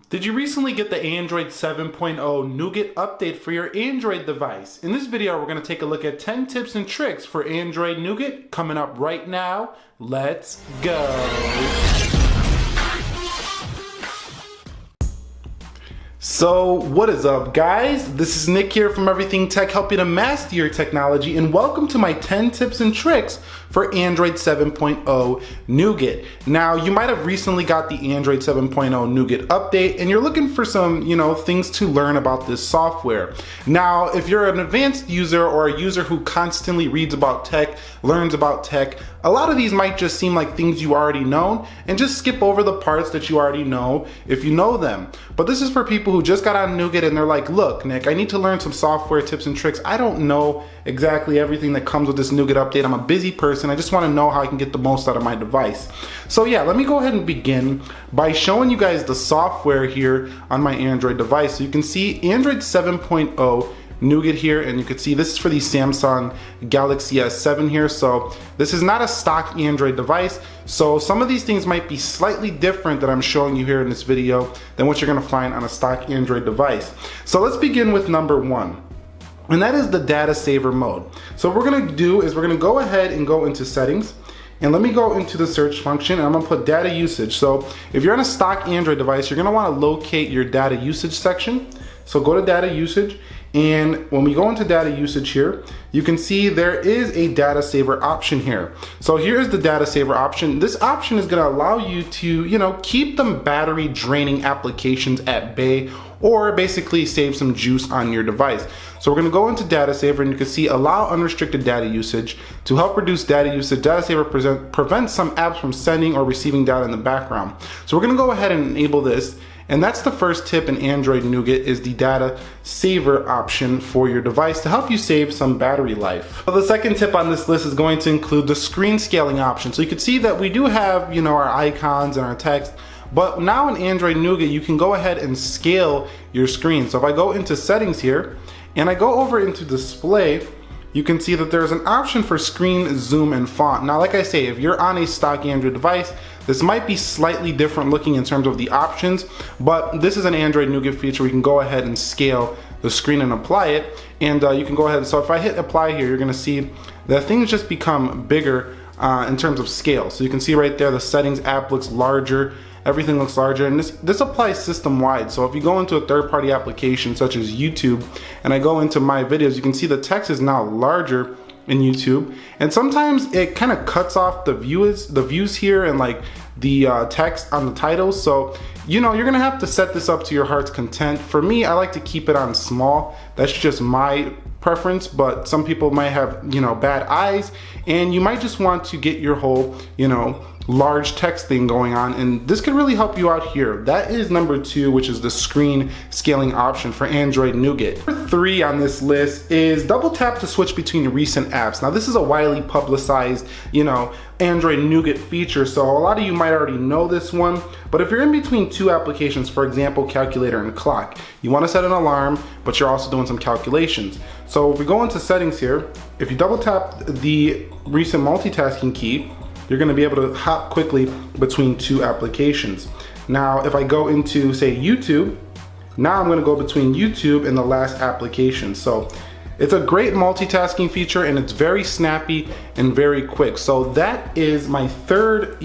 Did you recently get the Android 7.0 Nougat update for your Android device? In this video, we're going to take a look at 10 tips and tricks for Android Nougat coming up right now. Let's go. So what is up, guys? This is Nick here from Everything Tech, helping to master your technology, and welcome to my 10 tips and tricks for Android 7.0 Nougat. Now, you might have recently got the Android 7.0 Nougat update, and you're looking for some, things to learn about this software. Now, if you're an advanced user or a user who constantly reads about tech, learns about tech, a lot of these might just seem like things you already know, and just skip over the parts that you already know if you know them. But this is for people who just got on Nougat and they're like, look, Nick, I need to learn some software tips and tricks. I don't know exactly everything that comes with this Nougat update. I'm a busy person. I just want to know how I can get the most out of my device. So yeah, let me go ahead and begin by showing you guys the software here on my Android device. So you can see Android 7.0 Nougat here, and you can see this is for the Samsung Galaxy S7 here. So this is not a stock Android device, so some of these things might be slightly different that I'm showing you here in this video than what you're going to find on a stock Android device. So let's begin with number one, and that is the data saver mode. So what we're going to do is we're going to go ahead and go into settings, and let me go into the search function, and I'm going to put data usage. So if you're on a stock Android device, you're going to want to locate your data usage section. So go to data usage, and when we go into data usage here, you can see there is a data saver option here. So here's the data saver option. This option is going to allow you to, keep them battery draining applications at bay, or basically save some juice on your device. So we're going to go into data saver, and you can see allow unrestricted data usage. To help reduce data usage, data saver prevents some apps from sending or receiving data in the background. So we're going to go ahead and enable this. And that's the first tip in Android Nougat, is the data saver option for your device to help you save some battery life. So the second tip on this list is going to include the screen scaling option. So you can see that we do have, our icons and our text, but now in Android Nougat, you can go ahead and scale your screen. So if I go into settings here and I go over into display, you can see that there's an option for screen zoom and font. Now, like I say, if you're on a stock Android device, this might be slightly different looking in terms of the options, but this is an Android Nougat feature. We can go ahead and scale the screen and apply it, and you can go ahead. So if I hit apply here, you're gonna see that things just become bigger in terms of scale. So you can see right there, the settings app looks larger, everything looks larger, and this applies system-wide. So if you go into a third-party application such as YouTube, and I go into my videos, you can see the text is now larger in YouTube, and sometimes it kind of cuts off the views here and like the text on the titles. So you're gonna have to set this up to your heart's content. For me, I like to keep it on small. That's just my preference, but some people might have bad eyes, and you might just want to get your whole large text thing going on, and this could really help you out here. That is number two, which is the screen scaling option for Android Nougat. Number three on this list is double tap to switch between recent apps. Now this is a widely publicized Android Nougat feature, so a lot of you might already know this one, but if you're in between two applications, for example calculator and clock, you want to set an alarm, but you're also doing some calculations. So if we go into settings here, if you double tap the recent multitasking key, you're going to be able to hop quickly between two applications. Now if I go into, say, YouTube, now I'm going to go between YouTube and the last application. So it's a great multitasking feature, and it's very snappy and very quick. So that is my third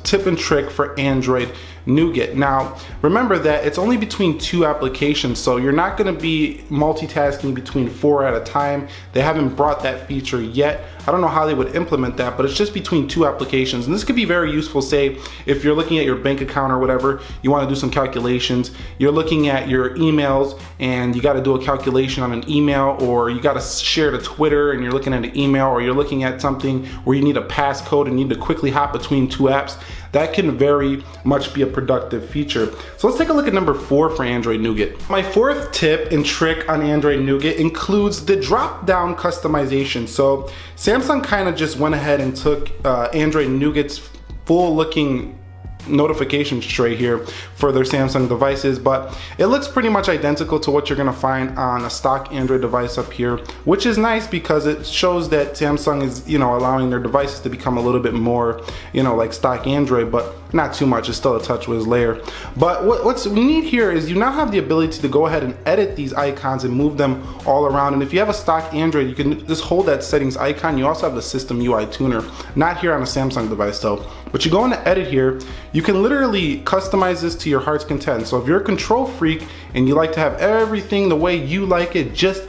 tip and trick for Android Nougat. Now remember that it's only between two applications, so you're not going to be multitasking between four at a time. They haven't brought that feature yet. I don't know how they would implement that, but it's just between two applications, and this could be very useful. Say if you're looking at your bank account or whatever, you want to do some calculations, you're looking at your emails and you got to do a calculation on an email, or you got to share to Twitter and you're looking at an email, or you're looking at something where you need a passcode and need to quickly hop between two apps. That can very much be a productive feature. So let's take a look at number four for Android Nougat. My fourth tip and trick on Android Nougat includes the drop-down customization. So Samsung kind of just went ahead and took Android Nougat's full-looking notifications tray here for their Samsung devices, but it looks pretty much identical to what you're going to find on a stock Android device up here, which is nice because it shows that Samsung is allowing their devices to become a little bit more like stock Android. But Not too much, it's still a TouchWiz layer. But what's neat here is you now have the ability to go ahead and edit these icons and move them all around. And if you have a stock Android, you can just hold that settings icon. You also have the system UI tuner, not here on a Samsung device though. But you go into edit here, you can literally customize this to your heart's content. So if you're a control freak and you like to have everything the way you like it, just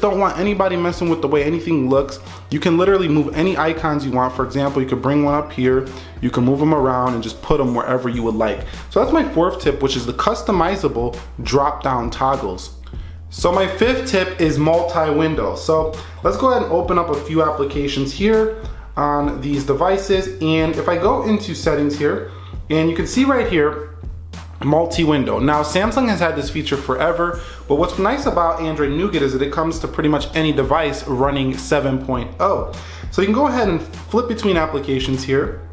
don't want anybody messing with the way anything looks, you can literally move any icons you want. For example, you could bring one up here, you can move them around and just put them wherever you would like. So that's my fourth tip, which is the customizable drop-down toggles. So my fifth tip is multi-window. So let's go ahead and open up a few applications here on these devices. And if I go into settings here, and you can see right here, multi-window. Now Samsung has had this feature forever, but what's nice about Android Nougat is that it comes to pretty much any device running 7.0. So you can go ahead and flip between applications here.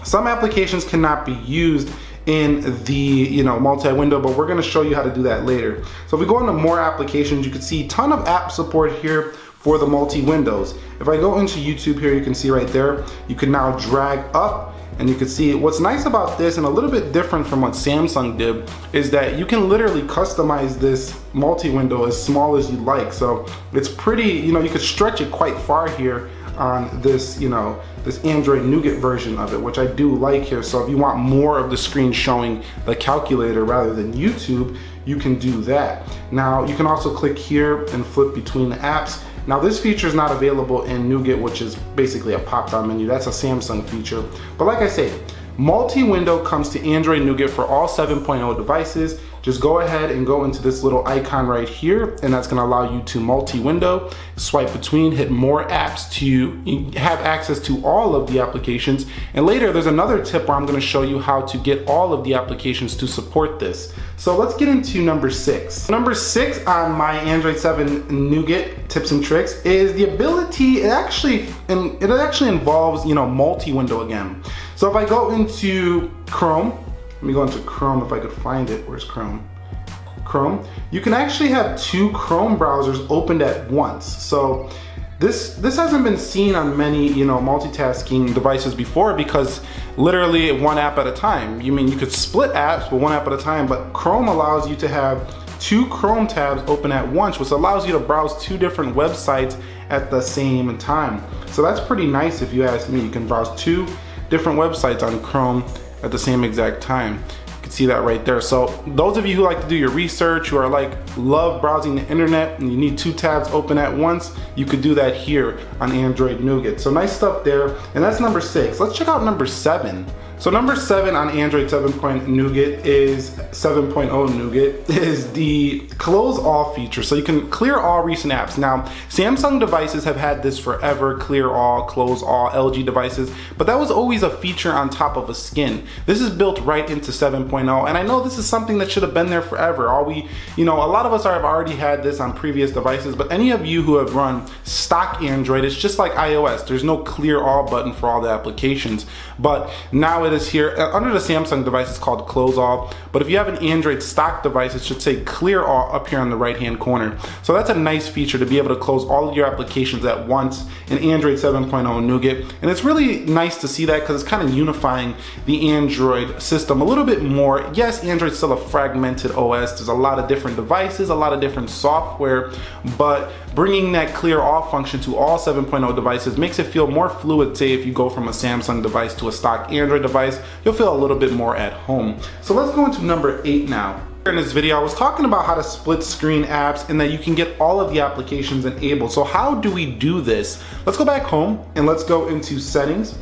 Some applications cannot be used in the multi-window, but we're going to show you how to do that later. So if we go into more applications, you can see a ton of app support here for the multi-windows. If I go into YouTube here, you can see right there, you can now drag up. And you can see what's nice about this, and a little bit different from what Samsung did, is that you can literally customize this multi-window as small as you like. So it's pretty, you could stretch it quite far here on this, this Android Nougat version of it, which I do like here. So if you want more of the screen showing the calculator rather than YouTube, you can do that. Now you can also click here and flip between the apps. Now this feature is not available in Nougat, which is basically a pop-down menu. That's a Samsung feature. But like I say, multi-window comes to Android Nougat for all 7.0 devices. Just go ahead and go into this little icon right here, and that's gonna allow you to multi-window, swipe between, hit more apps to have access to all of the applications. And later there's another tip where I'm gonna show you how to get all of the applications to support this. So let's get into number 6. Number 6 on my Android 7 Nougat tips and tricks is the ability, it actually involves, multi-window again. So if I go into Chrome, let me go into Chrome if I could find it. Where's Chrome? Chrome. You can actually have two Chrome browsers opened at once. So this hasn't been seen on many, multitasking devices before, because literally one app at a time. You could split apps, but one app at a time, but Chrome allows you to have two Chrome tabs open at once, which allows you to browse two different websites at the same time. So that's pretty nice if you ask me. You can browse two different websites on Chrome at the same exact time. You can see that right there. So those of you who like to do your research, who are love browsing the internet and you need two tabs open at once, you could do that here on Android Nougat. So nice stuff there. And that's number 6. Let's check out number 7. So number 7 on Android 7.0 Nougat is the close all feature. So you can clear all recent apps. Now, Samsung devices have had this forever, clear all, close all, LG devices, but that was always a feature on top of a skin. This is built right into 7.0, and I know this is something that should have been there forever. A lot of us have already had this on previous devices, but any of you who have run stock Android, it's just like iOS. There's no clear all button for all the applications, but now it is here. Under the Samsung device, it's called close all, but if you have an Android stock device, it should say clear all up here on the right hand corner. So that's a nice feature to be able to close all of your applications at once in Android 7.0 Nougat. And it's really nice to see that, because it's kind of unifying the Android system a little bit more. Yes, Android's still a fragmented OS. There's a lot of different devices, a lot of different software, but bringing that clear all function to all 7.0 devices makes it feel more fluid. Say if you go from a Samsung device to a stock Android device, you'll feel a little bit more at home. So let's go into number 8 now. In this video, I was talking about how to split screen apps and that you can get all of the applications enabled. So how do we do this? Let's go back home and let's go into settings.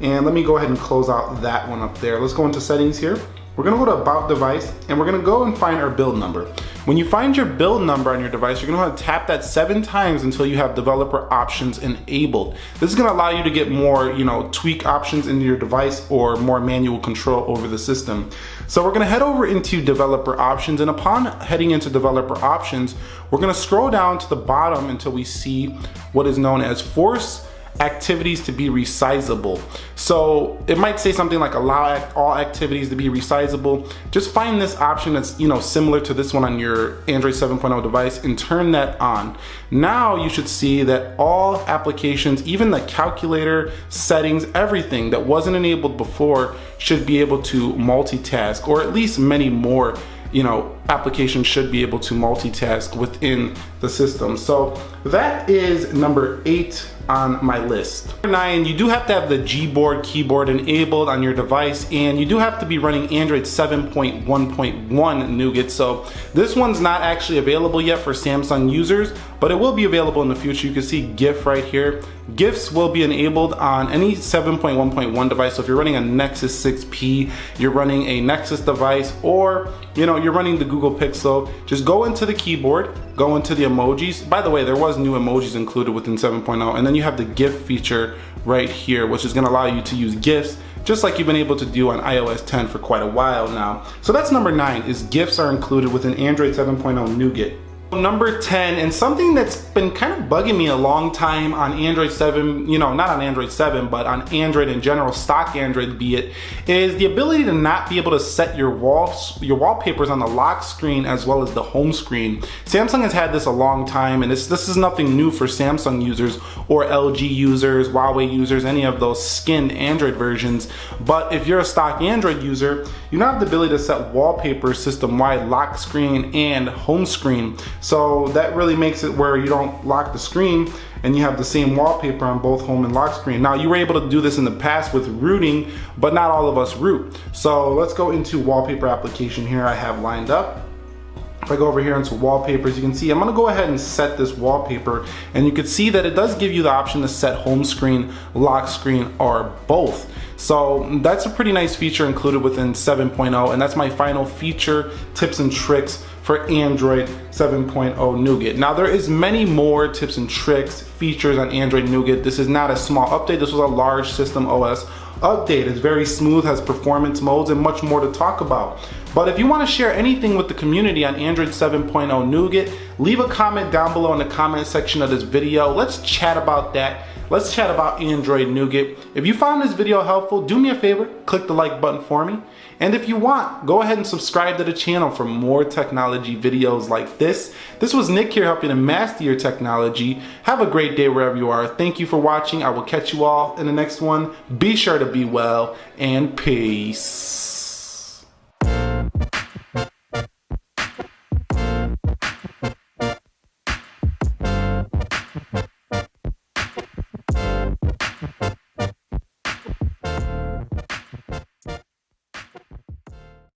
And let me go ahead and close out that one up there. Let's go into settings here. We're gonna go to About Device, and we're gonna go and find our build number. When you find your build number on your device, you're gonna want to tap that 7 times until you have developer options enabled. This is gonna allow you to get more, tweak options into your device or more manual control over the system. So we're gonna head over into developer options, and upon heading into developer options, we're gonna scroll down to the bottom until we see what is known as force activities to be resizable. So it might say something like allow all activities to be resizable. Just find this option that's, you know, similar to this one on your Android 7.0 device and turn that on. Now you should see that all applications, even the calculator, settings, everything that wasn't enabled before should be able to multitask, or at least many more, you know, applications should be able to multitask within the system. So that is number 8 on my list. Number 9, you do have to have the Gboard keyboard enabled on your device, and you do have to be running Android 7.1.1 Nougat. So this one's not actually available yet for Samsung users, but it will be available in the future. You can see GIF right here. GIFs will be enabled on any 7.1.1 device. So if you're running a Nexus 6P, you're running a Nexus device, or you know, you're running the Google Pixel, just go into the keyboard, go into the emojis. By the way, there was new emojis included within 7.0, and then you have the GIF feature right here, which is going to allow you to use GIFs just like you've been able to do on iOS 10 for quite a while now. So that's number 9, is GIFs are included within Android 7.0 Nougat. Number 10, and something that's been kind of bugging me a long time on Android 7, you know, not on Android 7, but on Android in general, stock Android be it, is the ability to not be able to set your wallpapers on the lock screen as well as the home screen. Samsung has had this a long time, and this is nothing new for Samsung users or LG users, Huawei users, any of those skinned Android versions. But if you're a stock Android user, you now have the ability to set wallpaper system-wide, lock screen and home screen. So that really makes it where you don't lock the screen and you have the same wallpaper on both home and lock screen. Now, you were able to do this in the past with rooting, but not all of us root. So let's go into wallpaper application here I have lined up. If I go over here into wallpapers, you can see I'm gonna go ahead and set this wallpaper, and you can see that it does give you the option to set home screen, lock screen, or both. So that's a pretty nice feature included within 7.0, and that's my final feature, tips and tricks for Android 7.0 Nougat. Now there is many more tips and tricks, features on Android Nougat. This is not a small update, this was a large system OS update. It's very smooth, has performance modes, and much more to talk about. But if you want to share anything with the community on Android 7.0 Nougat, leave a comment down below in the comment section of this video. Let's chat about that. Let's chat about Android Nougat. If you found this video helpful, do me a favor, click the like button for me. And if you want, go ahead and subscribe to the channel for more technology videos like this. This was Nick here, helping to master your technology. Have a great day wherever you are. Thank you for watching. I will catch you all in the next one. Be sure to be well, and peace.